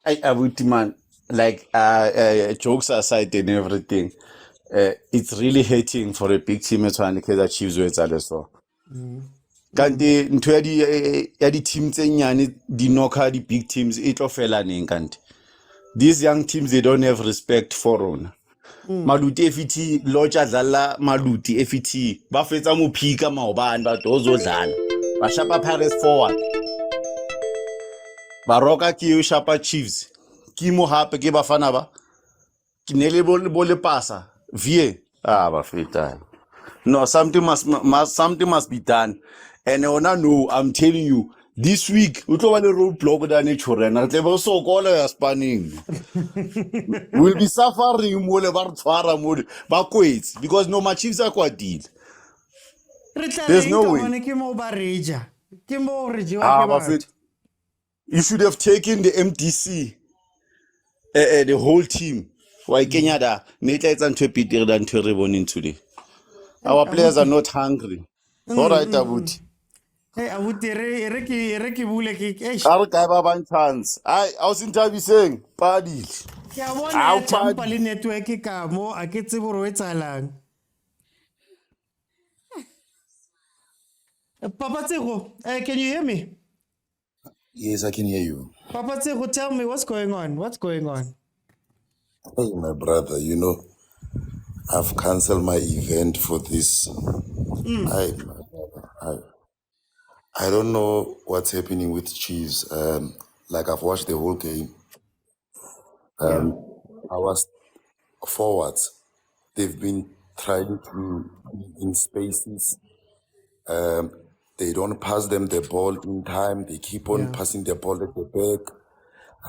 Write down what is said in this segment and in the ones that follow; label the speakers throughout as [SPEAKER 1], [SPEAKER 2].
[SPEAKER 1] I would man, like jokes aside and everything, it's really hating for a big team as well Kaizer Chiefs with so.
[SPEAKER 2] Mm.
[SPEAKER 1] Kanti ntho ya di team tse nyane di knock di big teams e tlo fela neng kanti. These young teams they don't have respect for rona. Maluti FT loja dlala maluti FT ba fetsa mo phika maobane ba dozodlala. Ba shapa Paris forward. Baroka ke yo shapa Chiefs. Ke mo hape ke bafana ba. Ke ne le bo le pasa. Vie. Ba feta. No, something must be done. And ona no, I'm telling you, this week we tlo ba le roadblock da ne chorena. Tle bo so kola ya spanning. We'll be suffering mo le ba re tshwara mo ba kwetse because no my Chiefs are kwatile.
[SPEAKER 2] Re tla
[SPEAKER 1] There's
[SPEAKER 2] reng
[SPEAKER 1] no
[SPEAKER 2] ka
[SPEAKER 1] way.
[SPEAKER 2] bone ke mo ba reja. Ke mo re jewa ke
[SPEAKER 1] Ba
[SPEAKER 2] batho.
[SPEAKER 1] fit. You should have taken the MDC, the whole team. Why Kenya da? Ne tla etsa ntho e betere than ntho e re boneng today. Our players are
[SPEAKER 2] Abuti.
[SPEAKER 1] not hungry. All right, Abuti.
[SPEAKER 2] Hey, abuti re ke bule ke eish.
[SPEAKER 1] Ka re kae ba bang chance. Ai, a o se Nthabiseng, padile.
[SPEAKER 2] Ke a bona
[SPEAKER 1] A
[SPEAKER 2] ya
[SPEAKER 1] o
[SPEAKER 2] jumpa le
[SPEAKER 1] padile.
[SPEAKER 2] network ka mo a ke tsebo ro etsalang. Papa Tsego, can you hear me?
[SPEAKER 3] Yes, I can hear you.
[SPEAKER 2] Papa Tsego, tell me what's going on. What's going on?
[SPEAKER 3] Hey, my brother, I've cancelled my event for this. My brother, I don't know what's happening with Chiefs. Like I've watched the whole game.
[SPEAKER 2] Yeah.
[SPEAKER 3] I was forwards. They've been trying to be in spaces. They don't pass them the ball in time. They keep on
[SPEAKER 2] Yeah.
[SPEAKER 3] passing the ball at the back.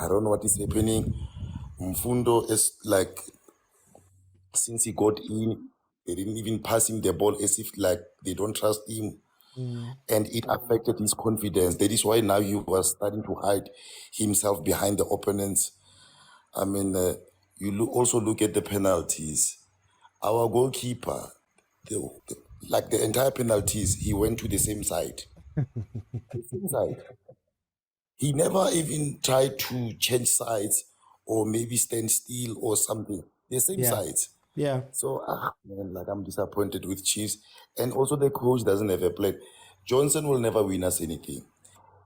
[SPEAKER 3] I don't know what is happening. Mfundo is like, since he got in, they didn't even pass him the ball as if like they don't trust him. And it affected his confidence. That is why now he was starting to hide himself behind the opponents. I mean, also look at the penalties. Our goalkeeper, like the entire penalties, he went to the same side. The same side. He never even tried to change sides or maybe stand still or something. The same
[SPEAKER 2] Yeah.
[SPEAKER 3] sides.
[SPEAKER 2] Yeah.
[SPEAKER 3] So, man, like I'm disappointed with Chiefs. And also the coach doesn't have a plan. Johnson will never win us anything.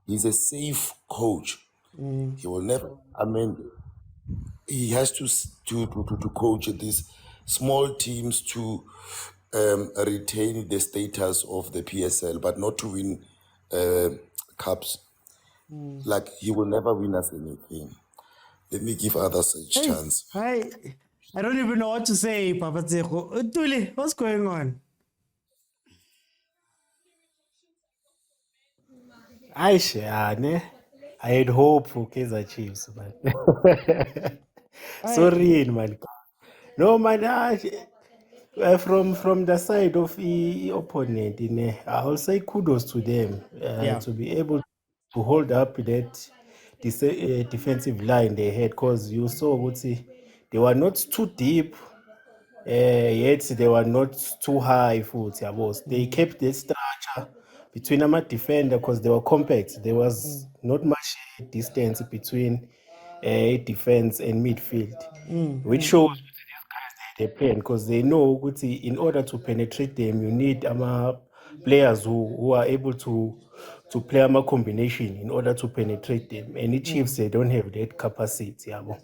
[SPEAKER 3] He's a safe coach. He will never, I mean, he has to coach these small teams to retain the status of the PSL, but not to win cups. Like he will never win us anything. Let me give others a
[SPEAKER 2] Hey,
[SPEAKER 3] chance.
[SPEAKER 2] hi. I don't even know what to say, Papa Tsego. Tuli, what's going on?
[SPEAKER 4] I had hope for Kaizer Chiefs, but
[SPEAKER 2] Hi.
[SPEAKER 4] sorry, man. No, man. From the side of the opponent, I'll say kudos to them
[SPEAKER 2] Yeah.
[SPEAKER 4] to be able to hold up that defensive line they had, because you saw what they were not too deep, yet they were not too high. They kept the structure between them defender because they were compact. There was not much distance between defense and midfield, which shows they plan because they know ukuthi in order to penetrate them you need players who are able to play a combination in order to penetrate them, and the Chiefs they don't have that capacity yabo.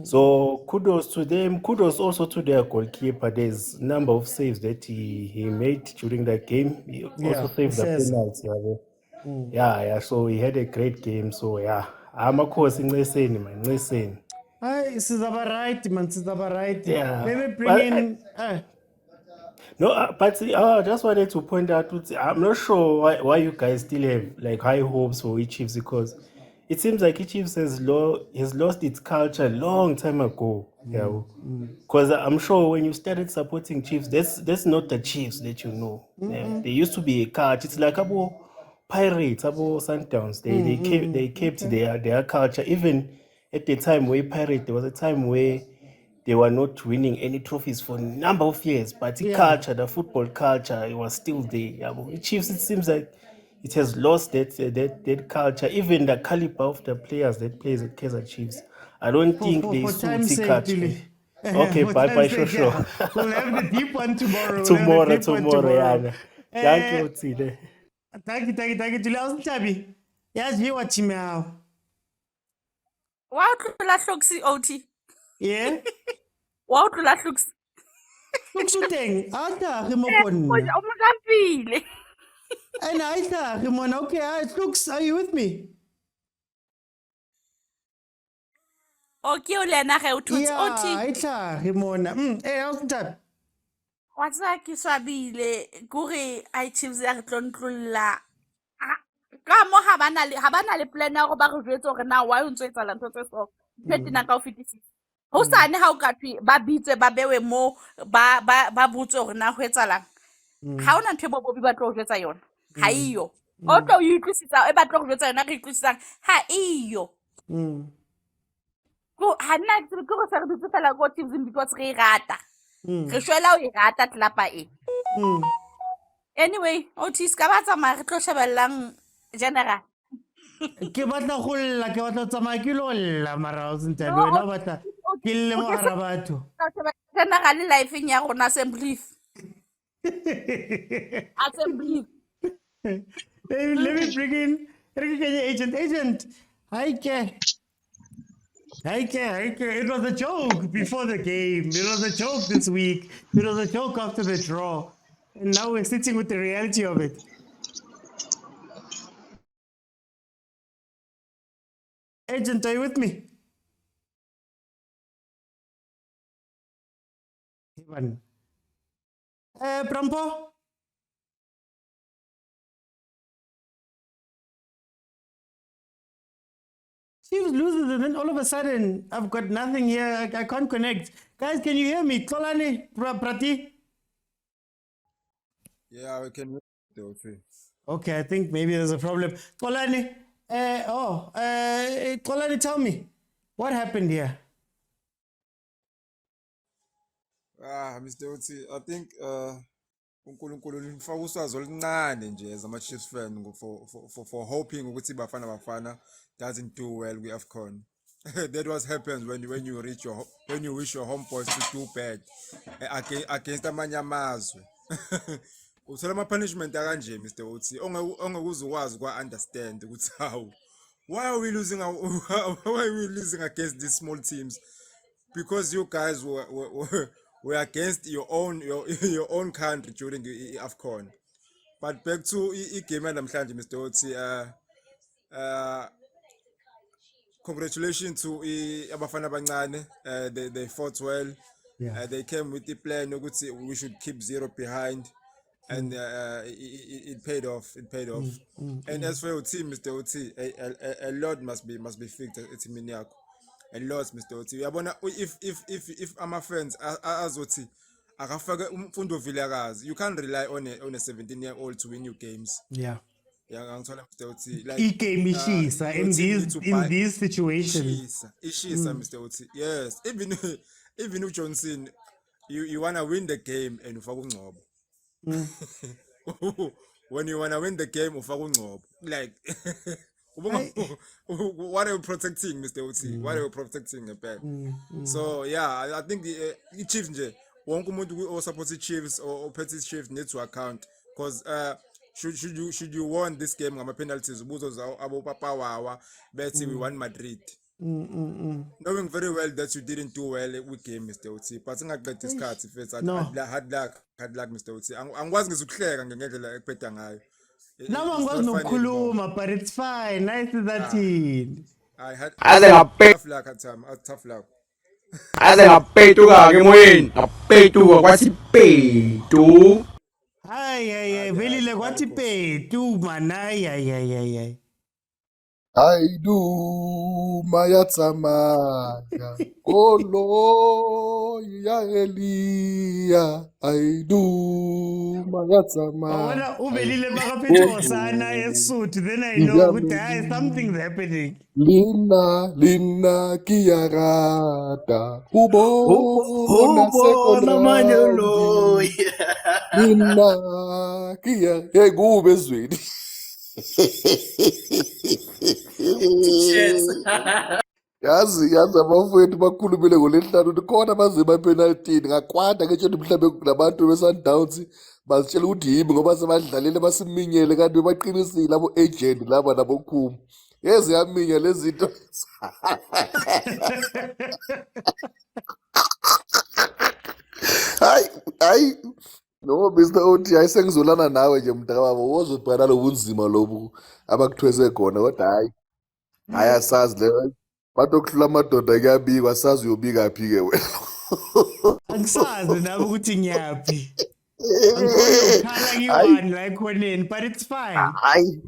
[SPEAKER 4] So kudos to them, kudos also to their goalkeeper. There's number of saves that he made during that game. He also
[SPEAKER 2] Yeah. It
[SPEAKER 4] saved the
[SPEAKER 2] says.
[SPEAKER 4] penalty yabo. Yeah, so he had a great game. So yeah, amakhosi nceseni man, nceseni.
[SPEAKER 2] Hi, Sizaba right, man. Sizaba right.
[SPEAKER 4] Yeah,
[SPEAKER 2] Maybe bring
[SPEAKER 4] but
[SPEAKER 2] in.
[SPEAKER 4] no, but I just wanted to point out, I'm not sure why you guys still have like high hopes for Chiefs, because it seems like Chiefs has lost its culture a long time ago. Yeah, because I'm sure when you started supporting Chiefs, that's not the Chiefs that you know. Yeah, they used to be a culture. It's like about Pirates, about Sundowns. They kept
[SPEAKER 2] Okay.
[SPEAKER 4] their culture. Even at the time where Pirate, there was a time where they were not winning any trophies for a number of years, but
[SPEAKER 2] Yeah.
[SPEAKER 4] the football culture, it was still there. Yeah, but the Chiefs, it seems like it has lost that culture, even the caliber of the players that plays at Kaizer Chiefs. I don't think they
[SPEAKER 2] For time's
[SPEAKER 4] suit
[SPEAKER 2] sake,
[SPEAKER 4] culture.
[SPEAKER 2] Tuli.
[SPEAKER 4] Okay,
[SPEAKER 2] For
[SPEAKER 4] bye bye,
[SPEAKER 2] time's
[SPEAKER 4] sure,
[SPEAKER 2] sake,
[SPEAKER 4] sure.
[SPEAKER 2] yeah. We'll have the deep one tomorrow. We'll have the
[SPEAKER 4] tomorrow,
[SPEAKER 2] deep one
[SPEAKER 4] yeah.
[SPEAKER 2] tomorrow.
[SPEAKER 4] Thank you, Tile.
[SPEAKER 2] Thank you, Tuli. How's Tabi? Yes, you watch him now.
[SPEAKER 5] Wa utlula hloksi OT.
[SPEAKER 2] Yeah?
[SPEAKER 5] Wa utlula hloksi.
[SPEAKER 2] Look, shooting. Ata,
[SPEAKER 5] O
[SPEAKER 2] Himopon.
[SPEAKER 5] makafile.
[SPEAKER 2] And I thought, Himon, okay, looks, are you with me?
[SPEAKER 5] Okay, ulena ge uthutse
[SPEAKER 2] Yeah,
[SPEAKER 5] OT.
[SPEAKER 2] I thought, Himon. Hey, how's that?
[SPEAKER 5] Wa tsa ke swabile kore I Chiefs ya re tlontlolla. Ka mo ha bana le plan ya go ba go jwetsa gore na why o ntse etsa ntho tse so. Phetina ka o fetisisa. Ho sane ha o ka thwe ba bitse ba bewe mo ba butse gore na go etsalang. Ha ona ntwe bobi ba tlo go jwetsa yona. Ha iyo. O tlo o utlwisisa e ba tlo go jwetsa yona re utlwisisang ha iyo. Go hana ke go sa re dutse fela go Chiefs because re rata. Re shwela o e rata tlapa e. Anyway, OT ska ba tsamaya re tlo shebellang general.
[SPEAKER 2] Ke batla go lla ke batla tsamaya ke lo lla mara o sentse wena o batla ke le mo hara batho
[SPEAKER 5] General life ya rona assembly. Assembly.
[SPEAKER 2] Let me bring in agent hi ke it was a joke before the game, it was a joke this week, it was a joke after the draw, and now we're sitting with the reality of it. Agent, are you with me? Ivan. Prampo? Chiefs loses and then all of a sudden I've got nothing here. I can't connect. Guys, can you hear me? Tolani, Prati?
[SPEAKER 6] Yeah, we can hear you.
[SPEAKER 2] Okay, I think maybe there's a problem. Tolani, Tolani, tell me, what happened here?
[SPEAKER 6] Mr. Oti, I think uNkulunkulu nifaka uswazi oluncane nje as ama Chiefs fan for hoping ukuthi Bafana doesn't do well with AFCON. That was happens when you wish your home boys to do bad against amanye amazwe. Uthola ama punishment akanje Mr. Oti ongekuzukwazi kwa understand ukuthi how why are we losing against these small teams? Because you guys were against your own country during the AFCON. But back to game namhlanje Mr. Oti congratulations to abafana abancane, they fought well.
[SPEAKER 2] Yeah.
[SPEAKER 6] They came with the plan ukuthi we should keep 0 behind, and it paid off. And as for your team Mr. Oti, a lot must be fixed etimini yakho. A lot Mr. Oti uyabona if ama fans azothi akafaka umfundo vilakazi, you can't rely on a 17-year-old to win you games.
[SPEAKER 2] Yeah.
[SPEAKER 6] Yeah, Mr. Oti, like
[SPEAKER 2] in these situations.
[SPEAKER 6] Ishisa, Mr. Oti. Yes, even Johnson, you wanna win the game and ufaka ungcobo. When you wanna win the game, ufaka ungcobo. Like what are you protecting, Mr. Oti? What are you protecting about? So yeah, I think the Chiefs nje wonke umuntu o support the Chiefs or Patrice Chiefs need to account, because should you won this game ngama penalties ubuzo abo papa wawa bethi we won Madrid. Knowing very well that you didn't do well with game Mr. Oti, but ngaqeda isikhathi first hard luck Mr. Oti. Angikwazi ngizukuhleka ngendlela ekuphetha ngayo.
[SPEAKER 2] Now I'm going to kuluma, but it's fine. Nice to that team.
[SPEAKER 6] I had tough luck.
[SPEAKER 7] Aze ngapetuka ke moyeni ngapetuka kwathi petu.
[SPEAKER 2] Ay, veli le kwati petu manai ay.
[SPEAKER 3] I do mayatsamaya kolo ya Elia. I do mayatsamaya.
[SPEAKER 2] Wala ubelile makaphetho sana esuthi, then I know ukuthi something's happening.
[SPEAKER 3] Lina kiyarata ubona
[SPEAKER 4] manyolo.
[SPEAKER 3] Lina kiya kube ezweni. yazi abafowethu bakhulumile ngolesihlanu ukuthi khona bazima epenaltini ngakwanda ngetshela mhlawumbe nabantu be-Sundowns bazitshela ukuthi yimi ngoba sebadlalele basiminyele kanti bebaqinisile abo-agent laba nabokhumu yeze yaminya lezi zinto hayi no Mr. Oti hayi sengizolana nawe nje mntakababa wozobhana lobu bunzima lobu abakuthwese khona kodwa hayi asazi le batokuhlula amadoda kuyabikwa asazi uyobika phi-ke wena
[SPEAKER 2] Angisazi nami ukuthi ngiyaphi. Angikhohlwa ukukhala kiwani la ekhoneni, but it's fine.
[SPEAKER 3] hayi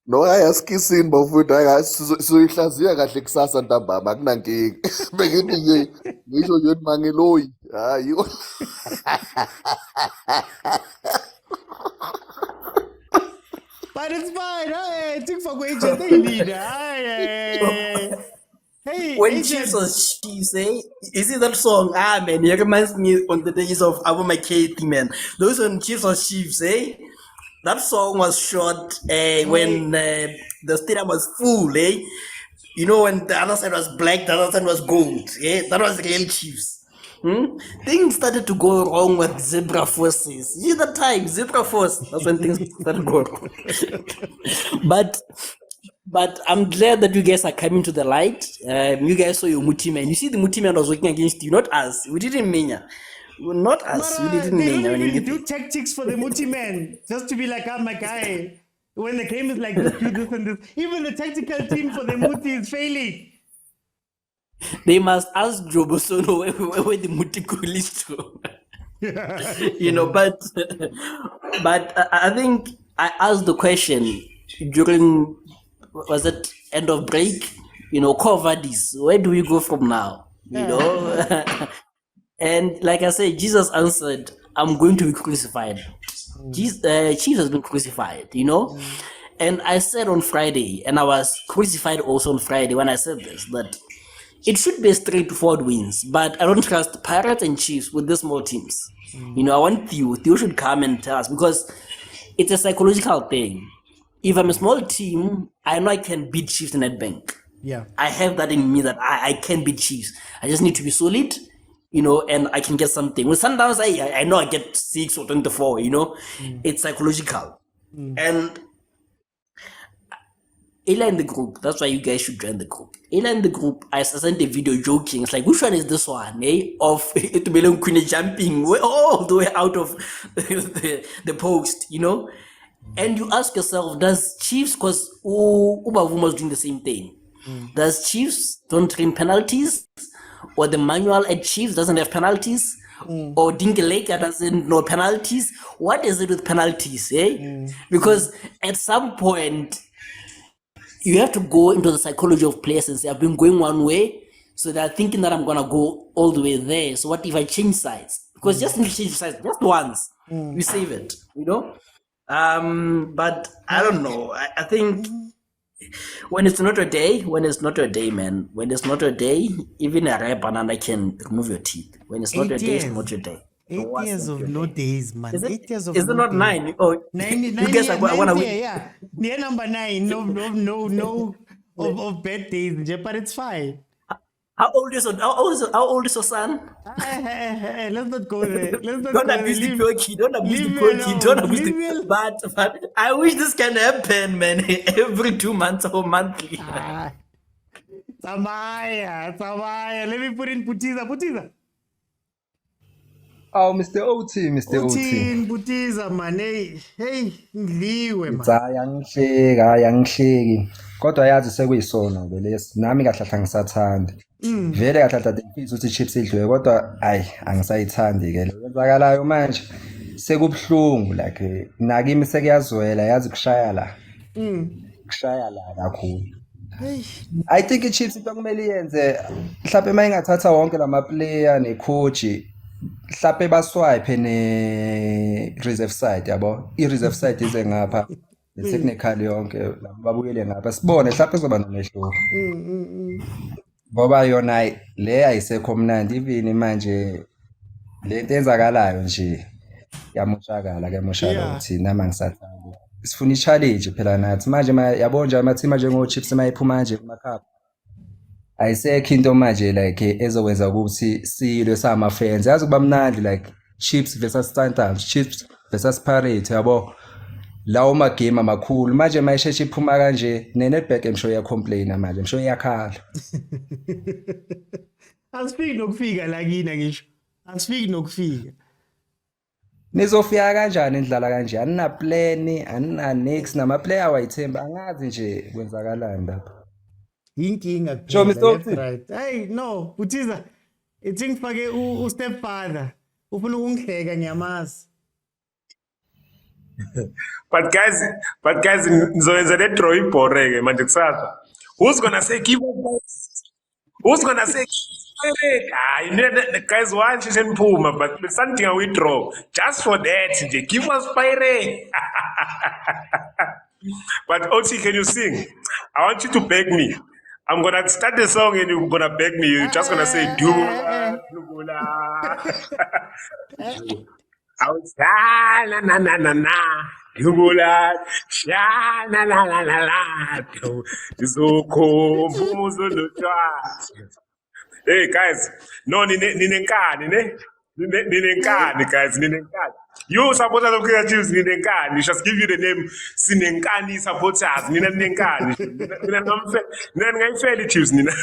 [SPEAKER 3] no hayi asikisini bafowethu hayi sizoyihlaziya kahle kusasa ntambama akunankinga bengithi nje ngisho nje mangeloyi hayi
[SPEAKER 2] But it's fine. Hey, think for agent they need. Hey,
[SPEAKER 8] When
[SPEAKER 2] agent.
[SPEAKER 8] Chiefs was Chiefs, eh? You see that song? Ah, man, it reminds me on the days of Abu Maketi, man. Those when Chiefs was Chiefs, eh? That song was shot when the stadium was full, eh? You know, when the other side was black, the other side was gold. Yeah, that was real Chiefs. Things started to go wrong with zebra forces. You see that time, zebra force. That's when things started going wrong. But I'm glad that you guys are coming to the light. You guys saw your Mosimane. You see, the Mosimane was working against you, not us. We didn't mean ya. Not us. We didn't
[SPEAKER 2] They
[SPEAKER 8] mean ya.
[SPEAKER 2] don't even do tactics for the Mosimane just to be like, oh my guy. When the game is like this, do this and this. Even the tactical team for the Muti is failing.
[SPEAKER 8] They must ask Jobosono where the Mutiko is to. You know, but I think I asked the question during, was it end of break? You know, cover this. Where do we go from now? You know? And like I said, Jesus answered, I'm going to be crucified. Jesus has been crucified, you know? And I said on Friday, and I was crucified also on Friday when I said this, that it should be a straightforward wins, but I don't trust Pirates and Chiefs with these small teams. You know, I want Theo should come and tell us, because it's a psychological thing. If I'm a small team, I know I can beat Chiefs and Nedbank.
[SPEAKER 2] Yeah.
[SPEAKER 8] I have that in me that I can beat Chiefs. I just need to be solid, you know, and I can get something. With Sundowns, I know I get 6 or 24, you know. It's psychological. And Ahly in the group, that's why you guys should join the group. Ahly in the group, I sent a video joking. It's like, which one is this one, eh? Of Itubelong Queen jumping all the way out of the post, you know? And you ask yourself, does Chiefs, because Ubavuma was doing the same thing, does Chiefs don't train penalties? Or the manual at Chiefs doesn't have penalties? Or Dinkeleka doesn't know penalties? What is it with penalties, eh? Because at some point, you have to go into the psychology of players and say, I've been going one way, so they're thinking that I'm going to go all the way there. So what if I change sides? Because just need to change sides just once, you save it, you know? But I don't know. I think when it's not your day, man. When it's not your day, even a rare banana can remove your teeth. When it's not your day, it's not your day.
[SPEAKER 2] 8 years of no days, man.
[SPEAKER 8] Is it,
[SPEAKER 2] 8 years of
[SPEAKER 8] is it
[SPEAKER 2] no
[SPEAKER 8] not
[SPEAKER 2] days.
[SPEAKER 8] 9? Oh,
[SPEAKER 2] 9,
[SPEAKER 8] you guys are going to win.
[SPEAKER 2] yeah. Near number 9. No of bad days, but it's fine.
[SPEAKER 8] How old is your son?
[SPEAKER 2] Let's not go there. Let's not
[SPEAKER 8] Don't
[SPEAKER 2] go
[SPEAKER 8] abuse
[SPEAKER 2] there.
[SPEAKER 8] the cookie. Don't abuse the
[SPEAKER 2] leave me
[SPEAKER 8] cookie.
[SPEAKER 2] alone.
[SPEAKER 8] Don't abuse
[SPEAKER 2] Leave me
[SPEAKER 8] the.
[SPEAKER 2] alone.
[SPEAKER 8] But I wish this can happen, man. Every 2 months or monthly.
[SPEAKER 2] Samaya. Let me put in Putiza.
[SPEAKER 9] Oh, Mr. OT.
[SPEAKER 2] Putiza, man. Hey, ngiliwe, man.
[SPEAKER 9] Ayangihleki. Kodwa yazi sekuyisona velesi. Nami kahle kahle ngisathanda. Vele kahle kahle ngifisa ukuthi chips idliwe kodwa angisayithandi ke. Lenzakalayo manje sekubhlungu like nakimi sekuyazwela yazi kushaya la. Kushaya la kakhulu. I think iChiefs into kumele iyenze mhlawumbe mayingathatha wonke lama player necoach mhlawumbe baswipe ne reserve side yabo I-reserve side ize ngapha technical yonke babuyele ngapha sibone mhlawumbe kuzoba nomehluko ngoba yona le ayisekho mnandi even manje lento enzakalayo nje yamoshakala ukuthi nama ngisathanda sifuna i-challenge phela nathi manje yabo nje ama-team njengo-Chiefs mayiphuma manje kuma-cup ayisekho into manje like ezokwenza ukuthi silwe sama-fans yazi kuba mnandi like Chiefs versus Sundowns, Chiefs versus Pirates yabo lawo magame amakhulu manje mayisheshe iphuma kanje ne-Nedbank emsho iyacomplaina manje emsho iyakhala.
[SPEAKER 2] Asifiki nokufika la kina ngisho. Asifiki nokufika.
[SPEAKER 9] Nizofika kanjani indlala kanje anina plan anina next nama player wayithemba angazi nje kwenzakalani lapha.
[SPEAKER 2] Inkinga
[SPEAKER 9] Sure, Mr.
[SPEAKER 2] left
[SPEAKER 9] Oti.
[SPEAKER 2] right. Hey no, Butiza. Ithi ngifake u stepfather. Ufuna ukungihleka ngiyamazi.
[SPEAKER 10] But guys, ngizoyenza le draw ibhore-ke manje kusasa. Who's gonna say give us? Who's gonna say hayi the guys one sheshe niphuma but besanidinga withdraw just for that nje give us Pirate. But Oti, can you sing? I want you to beg me. I'm gonna start the song and you're gonna beg me. You're just gonna say Dubula, Dubula. I was na na na na na. Dubula, sha na na na na na. Izoko mbuzo lutwa. Hey guys, no ninenkani ne? Ninenkani guys, ninenkani. You supporters of Kaizer Chiefs ninenkani. We just give you the name Sinenkani supporters. Ninenkani. Nina ngayifeli Chiefs nina.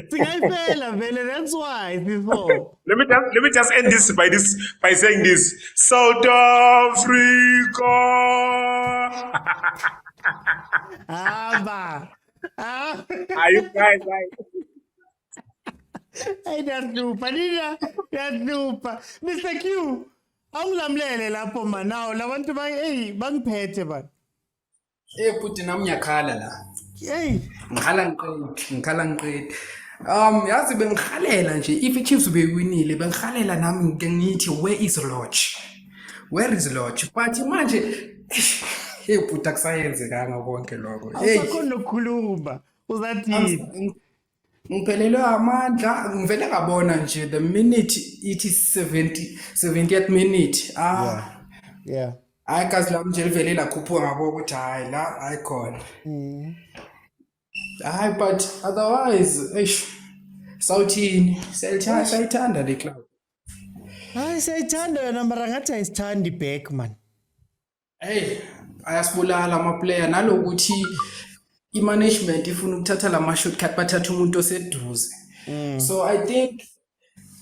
[SPEAKER 2] Singayifela vele, that's why before.
[SPEAKER 10] Let me just end this by saying this. South Africa.
[SPEAKER 2] Aba.
[SPEAKER 10] Are you guys right?
[SPEAKER 2] Hey, that's super. Mr. Q, awungilamlele lapho man now. Labantu bangiphethe ban.
[SPEAKER 7] Futhi nami ngiyakhala la.
[SPEAKER 2] Hey,
[SPEAKER 7] ngikhala ngiqedi. Yazi bengikhalela nje if iChiefs beyiwinile bengikhalela nami ngithi where is Lodge? Where is Lodge? But manje futhi akusayenzekanga konke lokho.
[SPEAKER 2] awusakhona ukukhuluma. Uzathi
[SPEAKER 7] Ngiphelelwe amandla ngivele ngabona nje the minute ithi 70th minute
[SPEAKER 2] yeah.
[SPEAKER 7] hayi kazi lami nje livele lakhuphuka ngabo ukuthi hayi la hayi khona hayi but otherwise sawuthini sayithanda le club
[SPEAKER 2] hayi sayithanda yona mara ngathi ayisithandi back man.
[SPEAKER 7] ayasibulala ama player nalokuthi i-management ifuna ukuthatha lama shortcut bathatha umuntu oseduze. So I think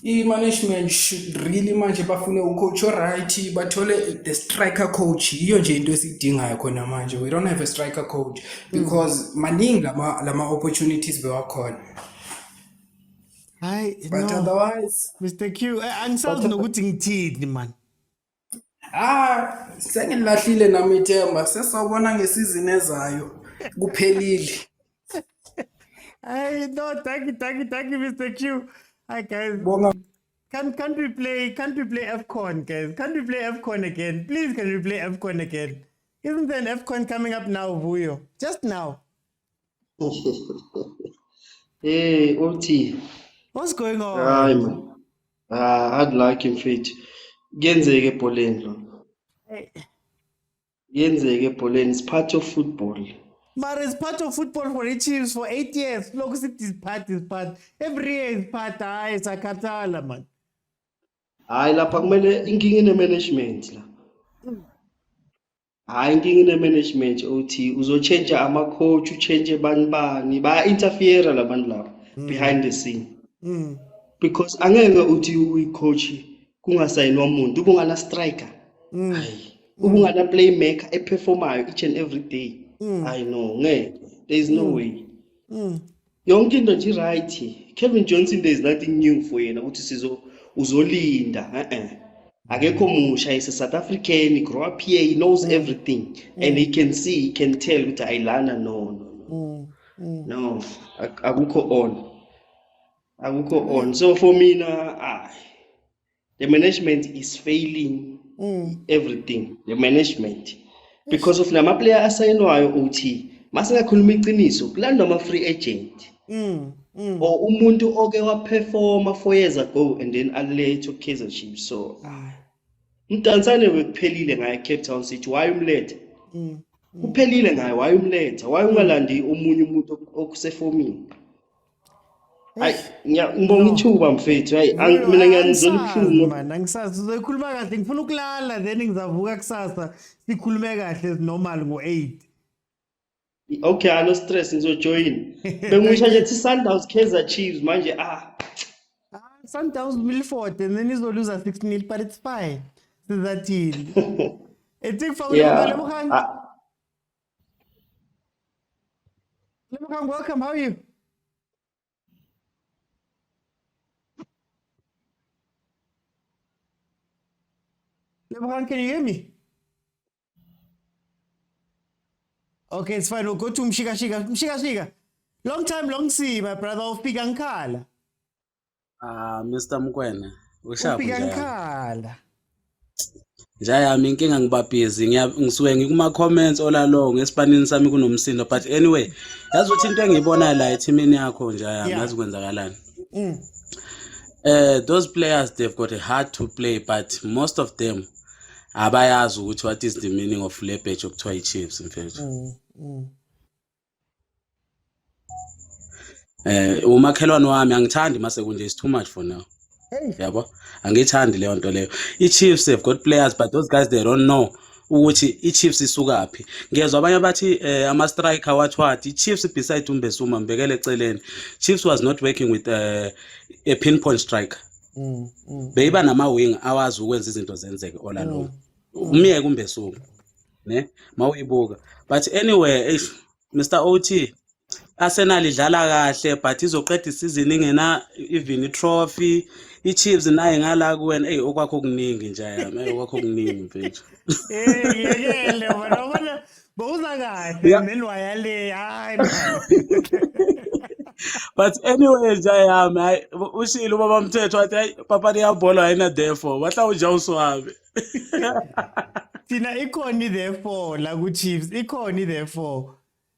[SPEAKER 7] i-management should really manje bafune ucoach oright bathole the striker coach iyo nje into esidingayo khona manje. We don't have a striker coach because maningi lama opportunities bewakhona.
[SPEAKER 2] Hayi
[SPEAKER 7] But
[SPEAKER 2] no.
[SPEAKER 7] otherwise
[SPEAKER 2] Mr. Q, angisazi nokuthi ngithini man.
[SPEAKER 7] sengilahlile nami ithemba sesawubona ngesizini ezayo kuphelile.
[SPEAKER 2] Hey, no, thank you, Mr. Q. Hi guys. Can't we play AFCON, guys? Can't we play AFCON again? Please, can we play AFCON again? Isn't there an AFCON coming up now, Vuyo? Just now.
[SPEAKER 11] Hey, Oti.
[SPEAKER 2] What's going on?
[SPEAKER 11] Hayi man. I'd like him fit. Kuyenzeka ebholeni lo.
[SPEAKER 2] Hey.
[SPEAKER 11] Kuyenzeka ebholeni, it's part of football.
[SPEAKER 2] But it's part of football for the Chiefs for 8 years. Look, it is part. Every year is part. It's a katala, man.
[SPEAKER 11] Hayi lapha kumele inkinga ine-management la. Hayi inkinga ine-management Oti uzochange ama-coach uchange bani baya-interfere labantu laba behind the scene. Because angeke uthi uyi-coach kungasayinwa umuntu ubungana striker. Hayi ubungana playmaker eperformayo each and every day. I know ngeke there is no way. Yonke into nje right. Kevin Johnson, there is nothing new for yena ukuthi uzolinda akekho musha is a South African, he grew up here, he knows everything and he can see, he can tell ukuthi ayilana no akukho on. So for me the management is failing everything, the management, because of nama player asayinwayo uthi masingakhuluma iqiniso kulandwa ama free agent or umuntu oke waperforma 4 years ago and then alete Kaizer Chiefs. So umdansane wekuphelile ngaye Cape Town City why umlethe Kuphelile ngaye wayumletha wayungalandi omunye umuntu okusefomini. Hayi ngibonga ithuba mfethu hayi mina ngiyanizola ubuhlungu
[SPEAKER 2] man angisazi uzoyikhuluma kahle ngifuna ukulala then ngizavuka kusasa sikhulume kahle normal ngo8.
[SPEAKER 11] Okay no stress ngizojoin. Bengisho nje thi Sundowns Kaizer Chiefs manje
[SPEAKER 2] Sundowns Milford and then izoluza 6-0 but it's fine. Sizathini. Ethi for Lebogang. Lebogang, welcome. How are you? Lebogang, can you hear me? Okay, it's fine. We'll go to Mshika. Mshika. Long time, long see, my brother of Pigankala.
[SPEAKER 12] Mr. Mkwena, ushaphi
[SPEAKER 2] Pigankala.
[SPEAKER 12] Njaya inkinga ngibabhizi ngisuke ngikuma comments olalo ngespanini sami kunomsindo but anyway yazi ukuthi into engiyibona la ethimini yakho njaya ngazi kwenzakalani. Those players they've got a hard to play but most of them abayazi ukuthi what is the meaning of leverage okuthiwa iChiefs mfethu. Umakhelwane wami angithandi mase kunje is too much for now. Yabo angithandi leyo nto leyo. iChiefs have got players but those guys they don't know ukuthi iChiefs isukaphi. Ngiyezwa abanye bathi ama striker what iChiefs beside uMbesuma mbekele eceleni. Chiefs was not working with a pinpoint striker. Beyiba nama wing awazi ukwenza izinto zenzeke olalo. Umiyeke uMbesuma ne mawuyibuka but anyway Mr. OT Arsenal idlala kahle but izoqeda isizini ingena even trophy. iChiefs naye ngala kuwena okwakho kuningi nje yami okwakho kuningi mfethu.
[SPEAKER 2] Yekele wena bowuza kahle nelwayale hayi man.
[SPEAKER 12] But anyway nje yami ushilo baba Mthetho wathi hayi papa liyabhola ayina therefore watla uja uswabe.
[SPEAKER 2] Thina ikhona therefore la ku Chiefs ikhona therefore.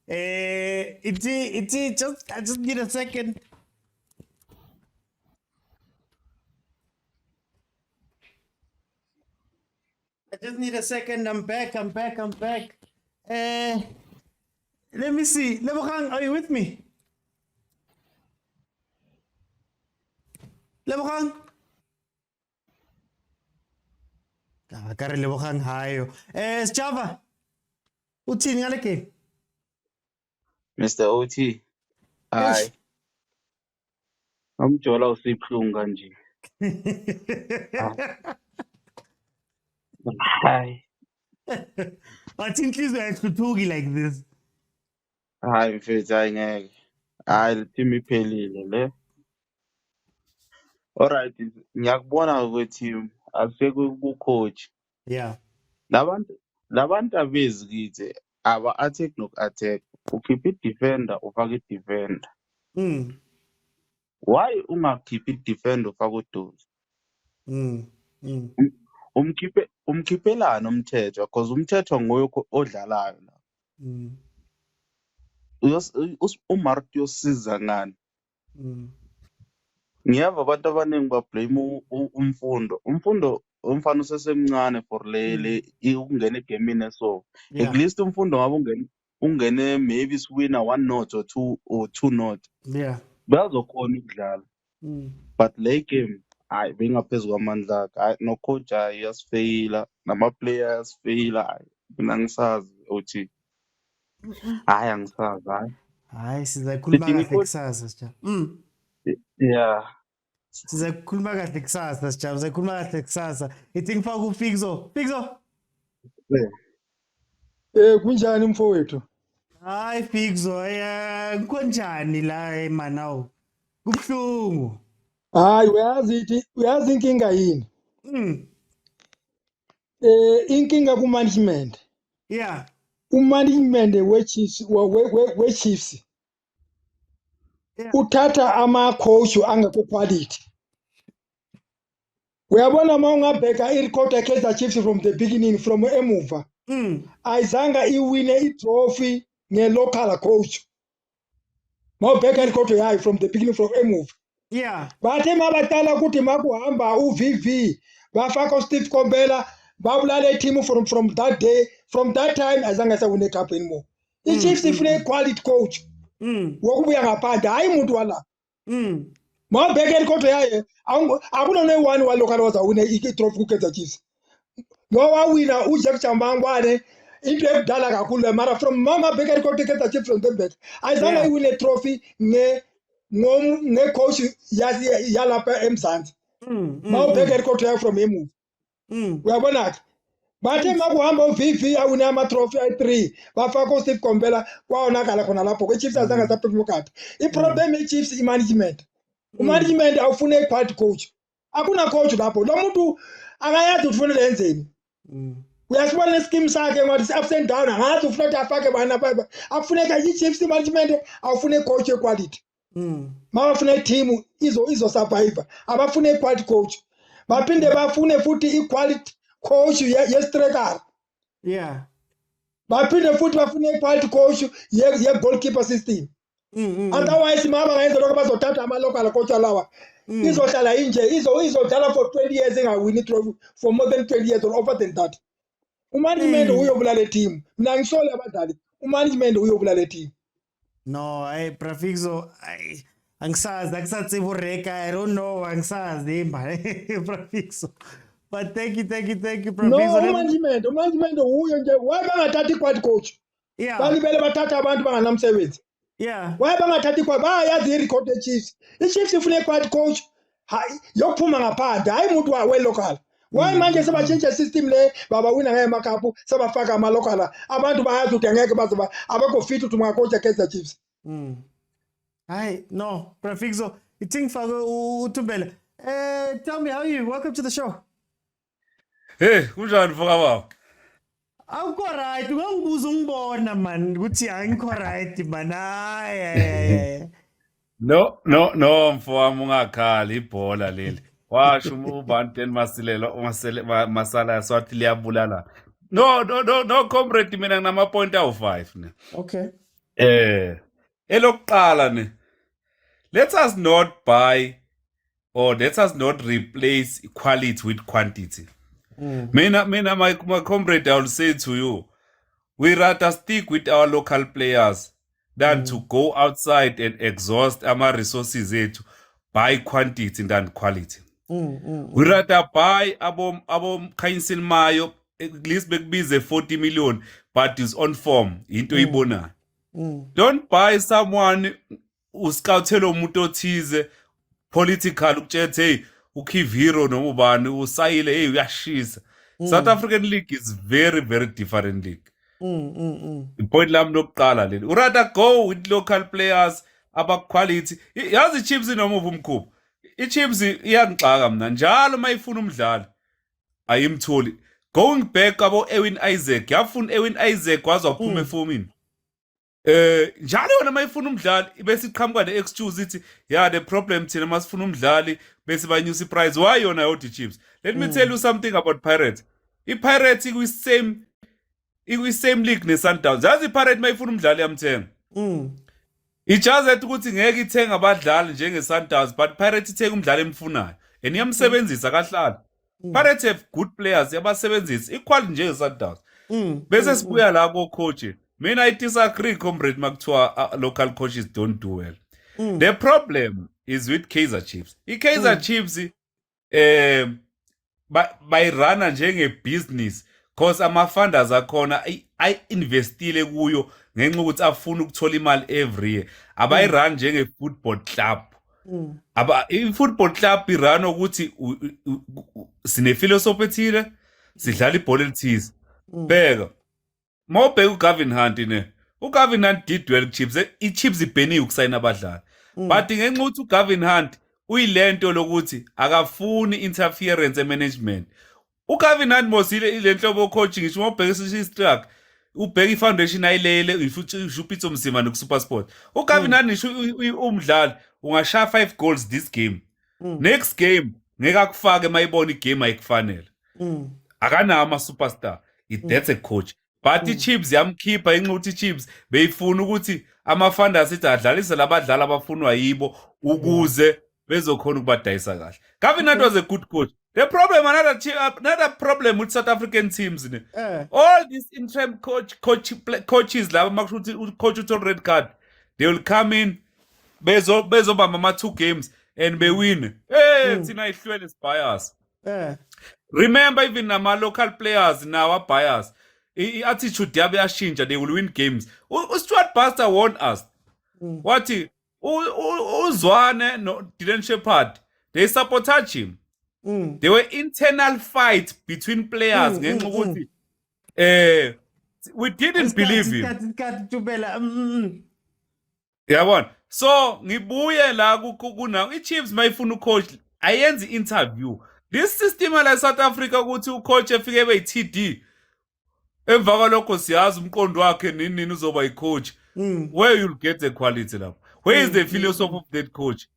[SPEAKER 2] I just need a second. I just need a second. I'm back. Let me see. Lebogang, are you with me? Lebogang. Kare Lebogang hayo. Java. Uthini ngale game?
[SPEAKER 13] Mr. OT. Hi. Amjola usibhlungu kanje. Hi.
[SPEAKER 2] I think he's actually like this.
[SPEAKER 13] Hi mfethu ayingeke. Hayi team iphelile le. Alright, ngiyakubona ukuthi asekho ku coach.
[SPEAKER 2] Yeah.
[SPEAKER 13] Labantu abezi kithi aba attack no attack. Ukhipha defender ufaka i-defender. Why ungakhiphi i-defender ufaka uDuze? Umkhiphelana umthetho because umthetho nguye odlalayo la. uMarty uyosiza ngani? Ngiyava abantu abaningi bablame umfundo. Umfana usesemncane for le ukungena egamini eso. At least umfundo ngabe ungene maybe swinner 1-0 or 2-0.
[SPEAKER 2] Yeah.
[SPEAKER 13] Bazokhona ukudlala. But le game hayi bengaphezulu kwamandla akhe. Hayi no coach ayasifeyila nama players feyila. Mina ngisazi uthi hayi angisazi hayi.
[SPEAKER 2] Hayi sizakhuluma kahle kusasa sija.
[SPEAKER 13] Yeah.
[SPEAKER 2] Sizakhuluma kahle kusasa sija. Sizakhuluma kahle kusasa. Ithi ngifaka uFixo. Fixo.
[SPEAKER 14] Kunjani mfowethu?
[SPEAKER 2] Hayi Fixo, konjani la manawo? Kubhlungu.
[SPEAKER 14] Hayi uyazi inkinga yini? Inkinga ku management.
[SPEAKER 2] Yeah.
[SPEAKER 14] Umanagement we-Chiefs. Uthatha ama-coach angekho quality. Uyabona mawungabheka i-record Kaizer Chiefs from the beginning from emuva. Ayizanga iwine i-trophy nge-local coach. Mawubheka i-record yayo from the beginning from emuva.
[SPEAKER 2] Yeah.
[SPEAKER 14] Bathe mabatala ukuthi makuhamba uVV bafaka uSteve Komphela babulale team from that day. From that time, azange sawine cup anymore. I-Chiefs ifune quality coach. Wokubuya ngaphandle hayi umuntu wala. Mawubheka ikhotho yaye akuna ne-one walokho wazawina i-trophy ku-Kaizer Chiefs. Nowawina uJack Jambangwane into ekudala kakhulu mara from mabheka ikhotho i-Kaizer Chiefs from Nedbank ayizange iwine trophy nge-coach yalapha eMzansi. Mawubheka ikhotho yayo from emuva. Uyabona-ke? Bathe makuhamba uVV awine ama-trophy ayi-3 bafaka uSteve Komphela kwawonakala khona lapho kwe-Chiefs azange saphefumukaphi. I-problem ye-Chiefs i-management. Umanagement awufune i-party coach. Akuna coach lapho. Lo muntu akayazi ukuthi ufanele yenzeni. Uyasibona le-scheme sakhe ngathi ups and down angazi ufuna ukuthi afake bana baba. Akufuneka i-Chiefs management awufune coach equality. Mabafuna i-team izo survivor. Abafune i-party coach. Baphinde bafune futhi i-quality coach ye-striker.
[SPEAKER 2] Yeah.
[SPEAKER 14] Baphinde futhi bafune i-party coach ye-goalkeeper system. Otherwise mama ngayenza lokho bazothatha ama-local coach lawa. Izohlala inje izodlala for 20 years engawini trophy for more than 20 years or over than that. Umanagement uyobulala team. Mina ngisole abadlali. Umanagement uyobulala team.
[SPEAKER 2] No, Prefixo, angisazi akusathi bureka. I don't know angisazi Prefixo. But thank you Prefixo.
[SPEAKER 14] No, umanagement uyo nje why bangathathi quad coach?
[SPEAKER 2] Yeah.
[SPEAKER 14] Balibele bathatha abantu banganamsebenzi.
[SPEAKER 2] Yeah.
[SPEAKER 14] Why bangathathi kwa bayazi i-record ye-Chiefs. I-Chiefs ifune quad coach. Hayi yokuphuma ngaphandle hayi umuntu we-local. Why manje sebatshintsha system le baba wina ngemakhaphu sebafaka ama-local abantu bayazi ukuthi angeke bazoba abakho fit ukuthi ungacoach Kaizer Chiefs.
[SPEAKER 2] Hi, no, Prefixo. Ithing fake uTumbele. Tell me how are you? Welcome to the show.
[SPEAKER 15] Hey, kunjani mfoka baba?
[SPEAKER 2] Awukho right, ungangibuza ungibona man ukuthi angikho right man.
[SPEAKER 15] No, mfowami wami ungakhali ibhola leli. Washo uBanten masala yasathi liyabulala. No comrade mina nginama point awu5 ne.
[SPEAKER 2] Okay.
[SPEAKER 15] Elokuqala ne. Let us not buy or let us not replace quality with quantity. My comrade, I will say to you, we rather stick with our local players than to go outside and exhaust our resources to buy quantity than quality. We rather buy abo Kaizer Mayo, at least bekubize 40 million, but is on form into ibona. Don't buy someone who scoutelo umuntu othize political ukuthethe hey uKiviro noma ubani usayile hey uyashisa. South African League is very different league. Point lami lokuqala leli. U rather go with local players aba quality. Yazi iChiefs noma umkhupho. iChiefs iyangixaka mina njalo mayifuna umdlali ayimtholi. Going back abo Erwin Isaac, yafuna Erwin Isaac wazophuma efomini. Njalo yona mayifuna umdlali bese iqhamuka ne-excuse ithi yeah the problem thina masifuna umdlali bese banyusa iprice. Why yona yodwa iChiefs? Let me tell you something about Pirates. iPirates ikwi-same league ne-Sundowns. Yazi iPirates mayifuna umdlali yamthenga. Ijazi ethi ukuthi ngeke ithenga abadlali njenge-Sundowns but Pirates ithenga umdlali emfunayo and iyamsebenzisa kahlala. Pirates have good players yabasebenzisa equal njenge-Sundowns. Bese sibuya la ko-coach. Mina I disagree comrade makuthiwa local coaches don't do well. The problem is with Kaizer Chiefs. I-Kaizer Chiefs bayirana njenge-business cause ama-funders akhona ay-investile kuyo ngenxa ukuthi afuna ukuthola imali every year. Abayirani njenge-football club. I-football club irana ukuthi sine-philosophy ethile, sidlala ibhola elithize. Bheka mawubheka uGavin Hunt ne. uGavin Hunt did well Chiefs. I-Chiefs ibheniwe ukusayina abadlali. But ngenxa ukuthi uGavin Hunt uyilento lokuthi akafuni interference emanagement. uGavin Hunt mosile ile nhlobo coaching ngisho mawubheka isistruck ubheka ifoundation ayilele futhi uPitso Mosimane kuSuperSport. uGavin Hunt ngisho umdlali ungashaya 5 goals this game. Next game ngeke akufake mayibona igame ayikufanele. Akana ama superstar. That's a coach. But iChiefs yamkhipha inxa ukuthi iChiefs beyifuna ukuthi ama-funders ithi adlalise labadlali abafunwa yibo ukuze bezokhona ukubadayisa kahle. Gavin Hunt was a good coach. The problem, another problem with South African teams, all these interim coaches, like coach with red card, they will come in, bezo mama 2 games and they win. Hey, Tina is bias. Remember, even our local players now are bias. Attitude they will win games. Stuart Baxter warned us. What Zwane no didn't shepherd. They sabotage him. There were internal fights between players. We didn't believe him. Yeah, one. So ngibuye la kuna iChiefs mayifuna coach ayenze interview. This system like South Africa ukuthi ucoach efike beyi-TD. Emva kwalokho siyazi umqondo wakhe nini uzoba icoach. Where you'll get the quality lapho. Where is the philosophy of that coach?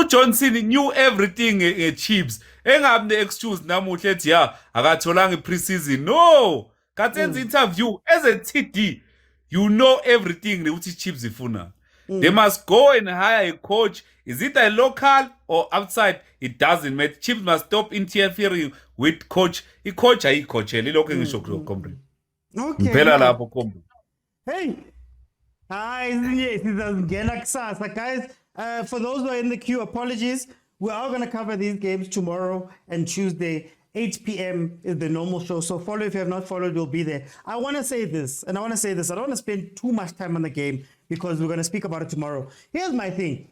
[SPEAKER 15] Johnson knew everything Chiefs. Engabi ne-excuse namuhla ethi ya akatholanga i-preseason. No! Katenza interview as a TD. You know everything ukuthi Chiefs ifuna. They must go and hire a coach. Is it a local or outside? It doesn't matter. Chiefs must stop interfering with coach. I-coach ayi-coach. Lilokho engisho Komphela.
[SPEAKER 2] Okay.
[SPEAKER 15] Phela lapho Komphela.
[SPEAKER 2] Hey. Hi, guys. For those who are in the queue, apologies. We are going to cover these games tomorrow and Tuesday. 8 p.m. is the normal show. So follow if you have not followed, you'll be there. I want to say this, and I want to say this. I don't want to spend too much time on the game because we're going to speak about it tomorrow. Here's my thing.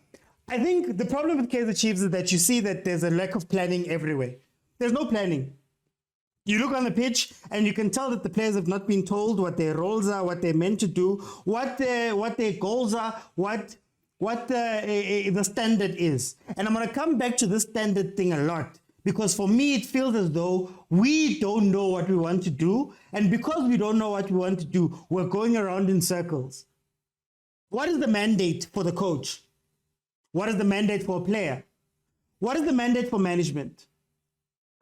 [SPEAKER 2] I think the problem with Kaizer Chiefs is that you see that there's a lack of planning everywhere. There's no planning. You look on the pitch and you can tell that the players have not been told what their roles are, what they're meant to do, what their goals are, what the standard is. And I'm going to come back to this standard thing a lot. Because for me, it feels as though we don't know what we want to do. And because we don't know what we want to do, we're going around in circles. What is the mandate for the coach? What is the mandate for a player? What is the mandate for management?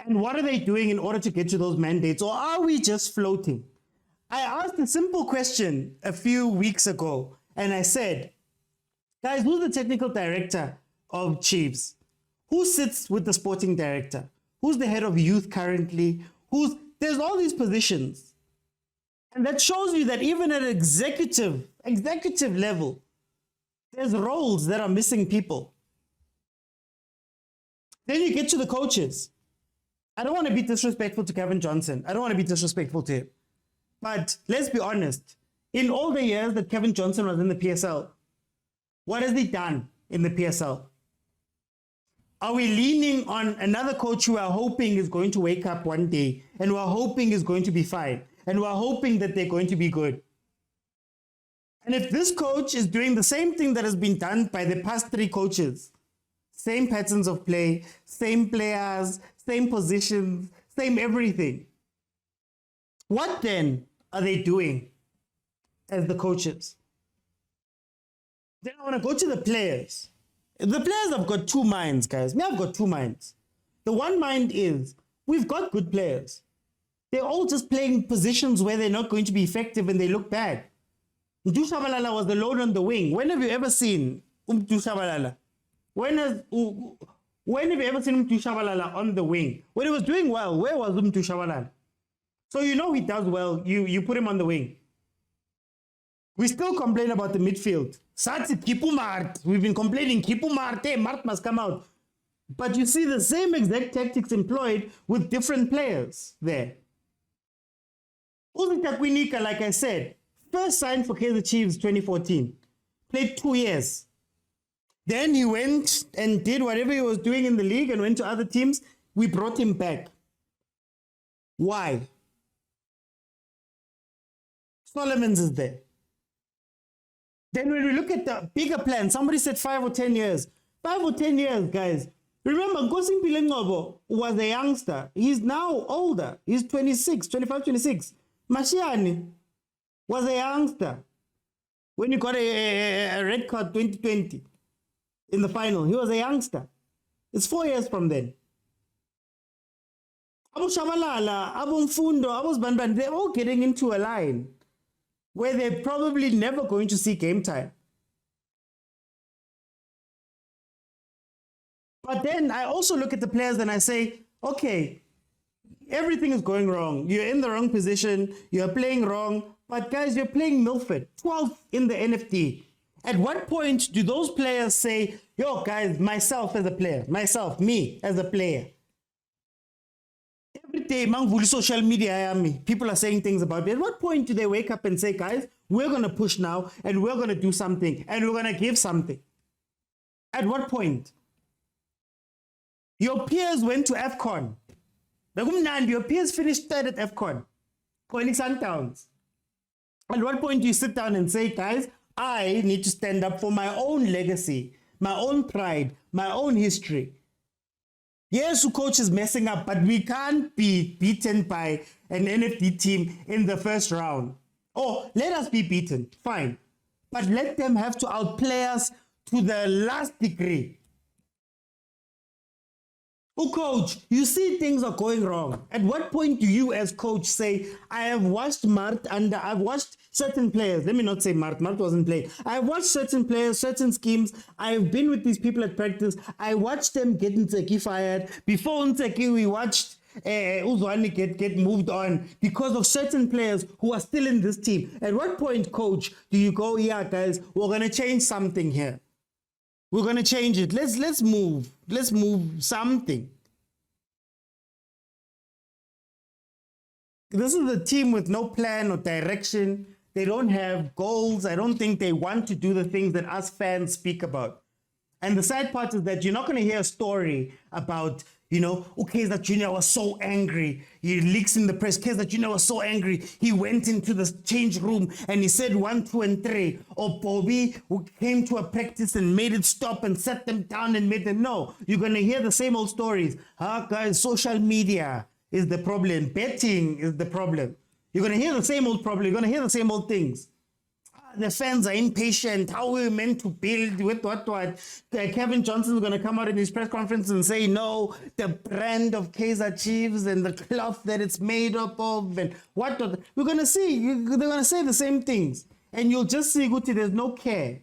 [SPEAKER 2] And what are they doing in order to get to those mandates? Or are we just floating? I asked a simple question a few weeks ago. And I said, guys, who's the technical director of Chiefs? Who sits with the sporting director? Who's the head of youth currently? There's all these positions. And that shows you that even at executive level, there's roles that are missing people. Then you get to the coaches. I don't want to be disrespectful to Kevin Johnson. I don't want to be disrespectful to him. But let's be honest. In all the years that Kevin Johnson was in the PSL, what has he done in the PSL? Are we leaning on another coach who are hoping is going to wake up one day and who are hoping is going to be fine and who are hoping that they're going to be good? And if this coach is doing the same thing that has been done by the past 3 coaches, same patterns of play, same players, same positions, same everything, what then are they doing as the coaches? Then I want to go to the players. The players have got 2 minds, guys. I've got 2 minds. The one mind is, we've got good players. They're all just playing positions where they're not going to be effective and they look bad. Shabalala was alone on the wing. When have you ever seen Shabalala? When have you ever seen Shabalala on the wing? When he was doing well, where was Shabalala? So you know he does well, you put him on the wing. We still complain about the midfield. We've been complaining, Mart must come out. But you see the same exact tactics employed with different players there. Uzi Takwinika, like I said, first signed for Kaizer Chiefs 2014. Played 2 years. Then he went and did whatever he was doing in the league and went to other teams. We brought him back. Why? Solomon's is there. Then when we look at the bigger plan, somebody said 5 or 10 years. 5 or 10 years, guys. Remember, Nkosimpile Ngobo was a youngster. He's now older. He's 26, 25, 26. Mashiane was a youngster. When he got a red card 2020 in the final, he was a youngster. It's 4 years from then. Abu Shabalala, Abu Mfundo, Abu Banban, they're all getting into a line where they're probably never going to see game time. But then I also look at the players and I say, okay, everything is going wrong. You're in the wrong position. You're playing wrong. But guys, you're playing Milford, 12th in the NFD. At what point do those players say, yo, guys, myself as a player, me as a player, every day, social media, people are saying things about me. At what point do they wake up and say, guys, we're going to push now and we're going to do something and we're going to give something? At what point? Your peers went to AFCON. Your peers finished third at AFCON. Sundowns. At what point do you sit down and say, guys, I need to stand up for my own legacy, my own pride, my own history? Yes, the coach is messing up, but we can't be beaten by an NFD team in the first round. Oh, let us be beaten, fine. But let them have to outplay us to the last degree. Oh, coach, you see things are going wrong. At what point do you as coach say, I have watched Mart and I've watched certain players. Let me not say Mart wasn't playing. I've watched certain players, certain schemes. I've been with these people at practice. I watched them get Nseki fired. Before Nseki, we watched Uzwani get moved on because of certain players who are still in this team. At what point, coach, do you go, yeah, guys, we're going to change something here. We're going to change it. Let's move. Let's move something. This is a team with no plan or direction. They don't have goals. I don't think they want to do the things that us fans speak about. And the sad part is that you're not going to hear a story about, Kaizer Jr. was so angry. He leaks in the press. Kaizer Jr. was so angry. He went into the change room and he said 1, 2, and 3. Or Bobby who came to a practice and made it stop and sat them down and made them know. You're going to hear the same old stories. Guys, social media is the problem. Betting is the problem. You're going to hear the same old problem. You're going to hear the same old things. The fans are impatient. How we're meant to build with what. Kevin Johnson's going to come out in his press conference and say, no, the brand of Kaizer Chiefs and the cloth that it's made up of and what. We're going to see. They're going to say the same things. And you'll just see, Guti, there's no care.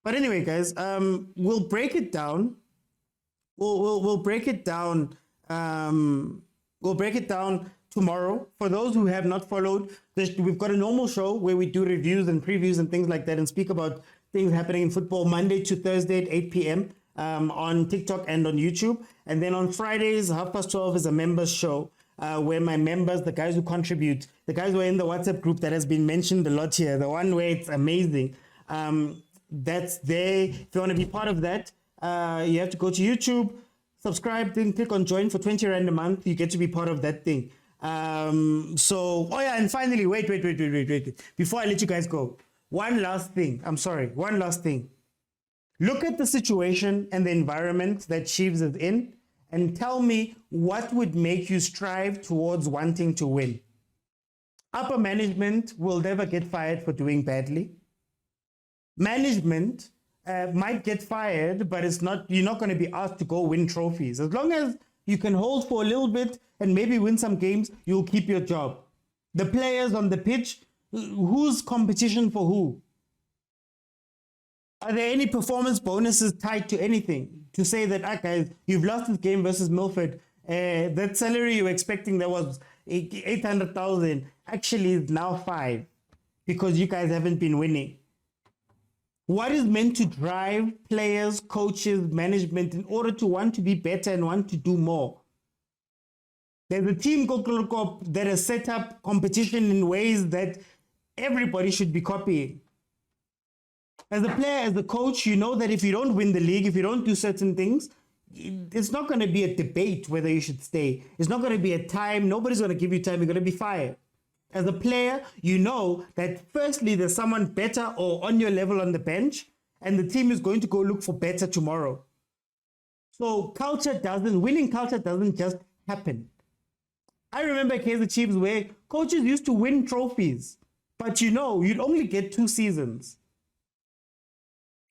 [SPEAKER 2] But anyway, guys, we'll break it down. We'll break it down. We'll break it down tomorrow. For those who have not followed, we've got a normal show where we do reviews and previews and things like that and speak about things happening in football Monday to Thursday at 8 p.m. On TikTok and on YouTube. And then on Fridays, 12:30 is a members show where my members, the guys who contribute, the guys who are in the WhatsApp group that has been mentioned a lot here, the one where it's amazing, that's there. If you want to be part of that, you have to go to YouTube, subscribe, then click on join for 20 Rand a month. You get to be part of that thing. And finally, wait. Before I let you guys go, one last thing. Look at the situation and the environment that Chiefs is in and tell me what would make you strive towards wanting to win. Upper management will never get fired for doing badly. Management might get fired, but you're not going to be asked to go win trophies. As long as you can hold for a little bit and maybe win some games, you'll keep your job. The players on the pitch, who's competition for who? Are there any performance bonuses tied to anything? To say that, guys, you've lost this game versus Milford. That salary you were expecting that was 800,000 actually is now 5 because you guys haven't been winning. What is meant to drive players, coaches, management in order to want to be better and want to do more? There's a team that has set up competition in ways that everybody should be copying. As a player, as a coach, you know that if you don't win the league, if you don't do certain things, it's not going to be a debate whether you should stay. It's not going to be a time. Nobody's going to give you time. You're going to be fired. As a player, you know that firstly, there's someone better or on your level on the bench, and the team is going to go look for better tomorrow. So winning culture doesn't just happen. I remember Kaizer Chiefs where coaches used to win trophies, but you'd only get 2 seasons.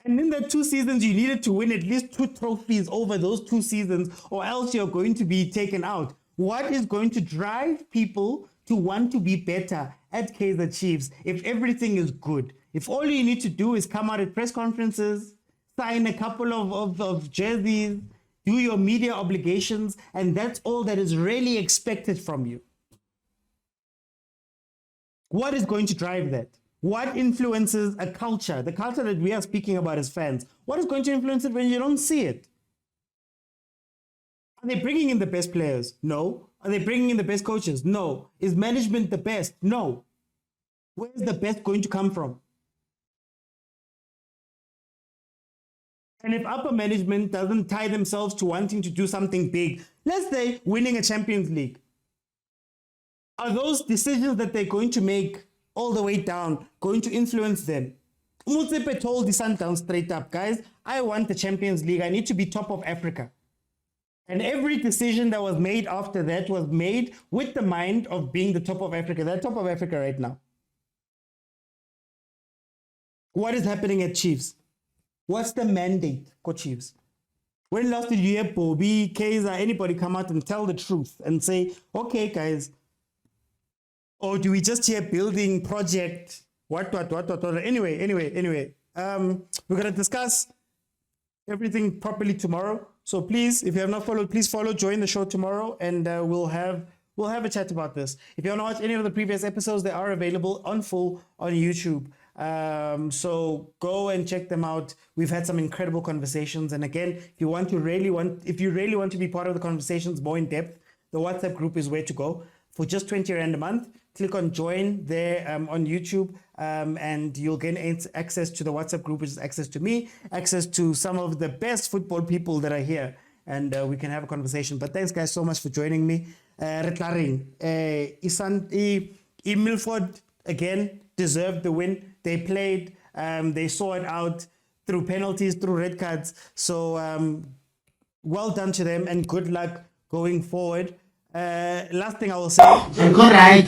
[SPEAKER 2] And in that 2 seasons, you needed to win at least 2 trophies over those 2 seasons, or else you're going to be taken out. What is going to drive people to want to be better at Kaizer Chiefs if everything is good? If all you need to do is come out at press conferences, sign a couple of jerseys, do your media obligations, and that's all that is really expected from you. What is going to drive that? What influences a culture, the culture that we are speaking about as fans? What is going to influence it when you don't see it? Are they bringing in the best players? No. Are they bringing in the best coaches? No. Is management the best? No. Where is the best going to come from? And if upper management doesn't tie themselves to wanting to do something big, let's say winning a Champions League, are those decisions that they're going to make all the way down going to influence them? Motsepe told the Sundowns straight up, guys, I want the Champions League. I need to be top of Africa. And every decision that was made after that was made with the mind of being the top of Africa. They're top of Africa right now. What is happening at Chiefs? What's the mandate for Chiefs? When last did you hear Bobby, Kaizer, anybody come out and tell the truth and say, okay, guys, or do we just hear building project, what? Anyway. We're going to discuss everything properly tomorrow. So please, if you have not followed, please follow, join the show tomorrow, and we'll have a chat about this. If you want to watch any of the previous episodes, they are available on full on YouTube. So go and check them out. We've had some incredible conversations. And again, if you really want to be part of the conversations more in depth, the WhatsApp group is where to go. For just 20 Rand a month, click on join there on YouTube, and you'll gain access to the WhatsApp group, which is access to me, access to some of the best football people that are here, and we can have a conversation. But thanks, guys, so much for joining me. Milford, again, deserved the win. They played, they saw it out through penalties, through red cards. So well done to them, and good luck going forward. Last thing I will say. And go right.